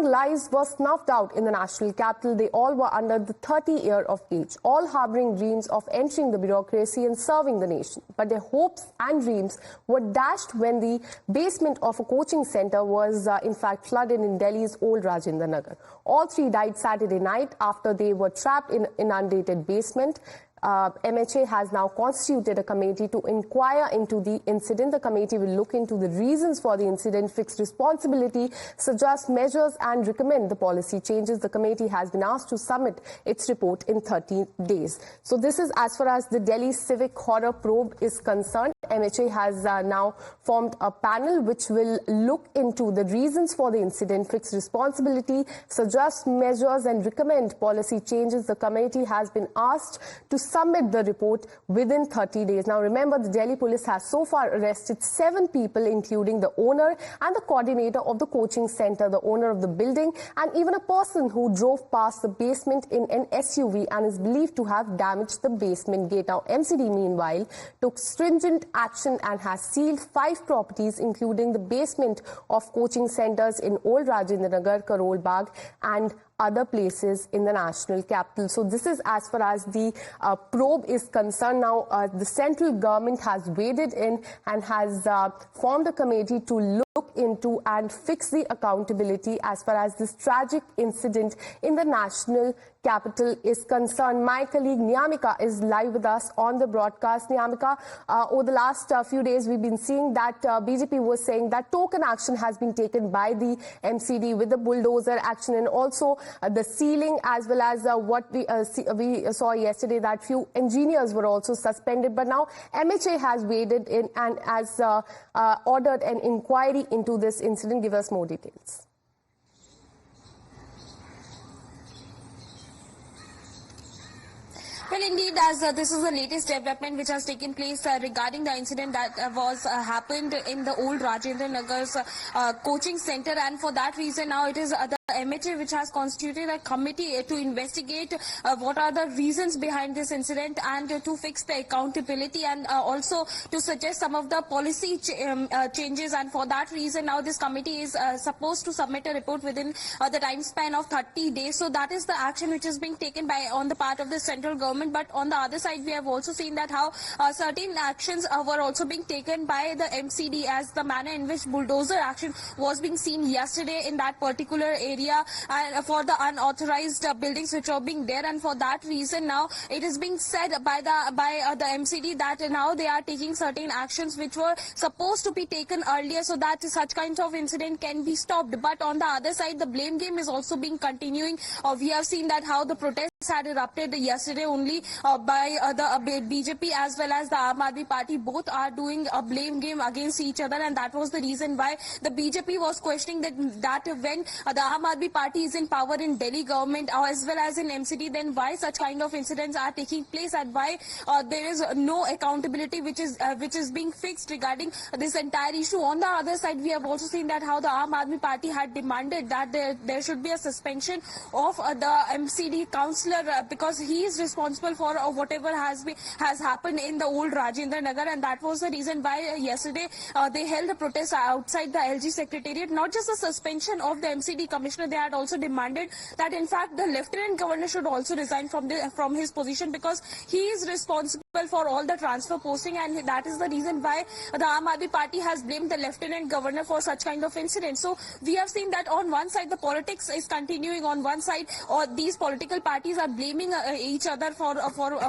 lives were snuffed out in the national capital. They all were under the 30 year of age, all harboring dreams of entering the bureaucracy and serving the nation. But their hopes and dreams were dashed when the basement of a coaching center was in fact flooded in Delhi's old Rajendra Nagar. All three died Saturday night after they were trapped in inundated basement. MHA has now constituted a committee to inquire into the incident. The committee will look into the reasons for the incident, fix responsibility, suggest measures and recommend the policy changes. The committee has been asked to submit its report in 30 days. So this is as far as the Delhi Civic Horror Probe is concerned. MHA has now formed a panel which will look into the reasons for the incident, fix responsibility, suggest measures and recommend policy changes. The committee has been asked to submit the report within 30 days. Now remember, the Delhi police has so far arrested 7 people, including the owner and the coordinator of the coaching center, the owner of the building, and even a person who drove past the basement in an SUV and is believed to have damaged the basement gate. Now MCD meanwhile took stringent action and has sealed 5 properties, including the basement of coaching centers in Old Rajendra Nagar, Karol Bagh and other places in the national capital. So this is as far as the probe is concerned. Now the central government has waded in and has formed a committee to look into and fix the accountability as far as this tragic incident in the national capital is concerned. My colleague Niyamika is live with us on the broadcast. Niyamika, over the last few days we've been seeing that BJP was saying that token action has been taken by the MCD with the bulldozer action and also the sealing, as well as what we saw yesterday that few engineers were also suspended. But now MHA has waded in and has ordered an inquiry into this incident. Give us more details. Well, indeed, as this is the latest development which has taken place regarding the incident that happened in the old Rajendra Nagar's coaching center, and for that reason now it is the MHA which has constituted a committee to investigate what are the reasons behind this incident and to fix the accountability and also to suggest some of the policy changes. And for that reason now this committee is supposed to submit a report within the time span of 30 days. So that is the action which is being taken by on the part of the central government. But on the other side, we have also seen that how certain actions were also being taken by the MCD, as the manner in which bulldozer action was being seen yesterday in that particular area and for the unauthorized buildings which are being there. And for that reason now it is being said by the MCD that now they are taking certain actions which were supposed to be taken earlier so that such kinds of incident can be stopped. But on the other side, the blame game is also being continuing. We have seen that how the protests had erupted yesterday only by the BJP as well as the Aam Aadmi Party. Both are doing a blame game against each other, and that was the reason why the BJP was questioning that when the Aam Aadmi Party is in power in Delhi government as well as in MCD, then why such kind of incidents are taking place and why there is no accountability which is being fixed regarding this entire issue. On the other side, we have also seen that how the Aam Aadmi Party had demanded that there should be a suspension of the MCD councillor because he is responsible for whatever has happened in the old Rajendra Nagar, and that was the reason why yesterday they held a protest outside the LG Secretariat. Not just the suspension of the MCD commissioner, they had also demanded that in fact the Lieutenant Governor should also resign from his position because he is responsible for all the transfer posting, and that is the reason why the Aam Aadmi Party has blamed the Lieutenant Governor for such kind of incidents. So we have seen that on one side the politics is continuing, on one side or these political parties are blaming each other for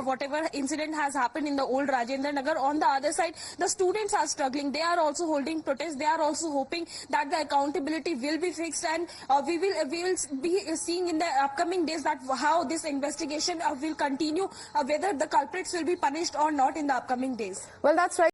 whatever incident has happened in the old Rajendra Nagar. On the other side, the students are struggling. They are also holding protests. They are also hoping that the accountability will be fixed, and we will be seeing in the upcoming days that how this investigation will continue, whether the culprits will be punished or not in the upcoming days. Well, that's right.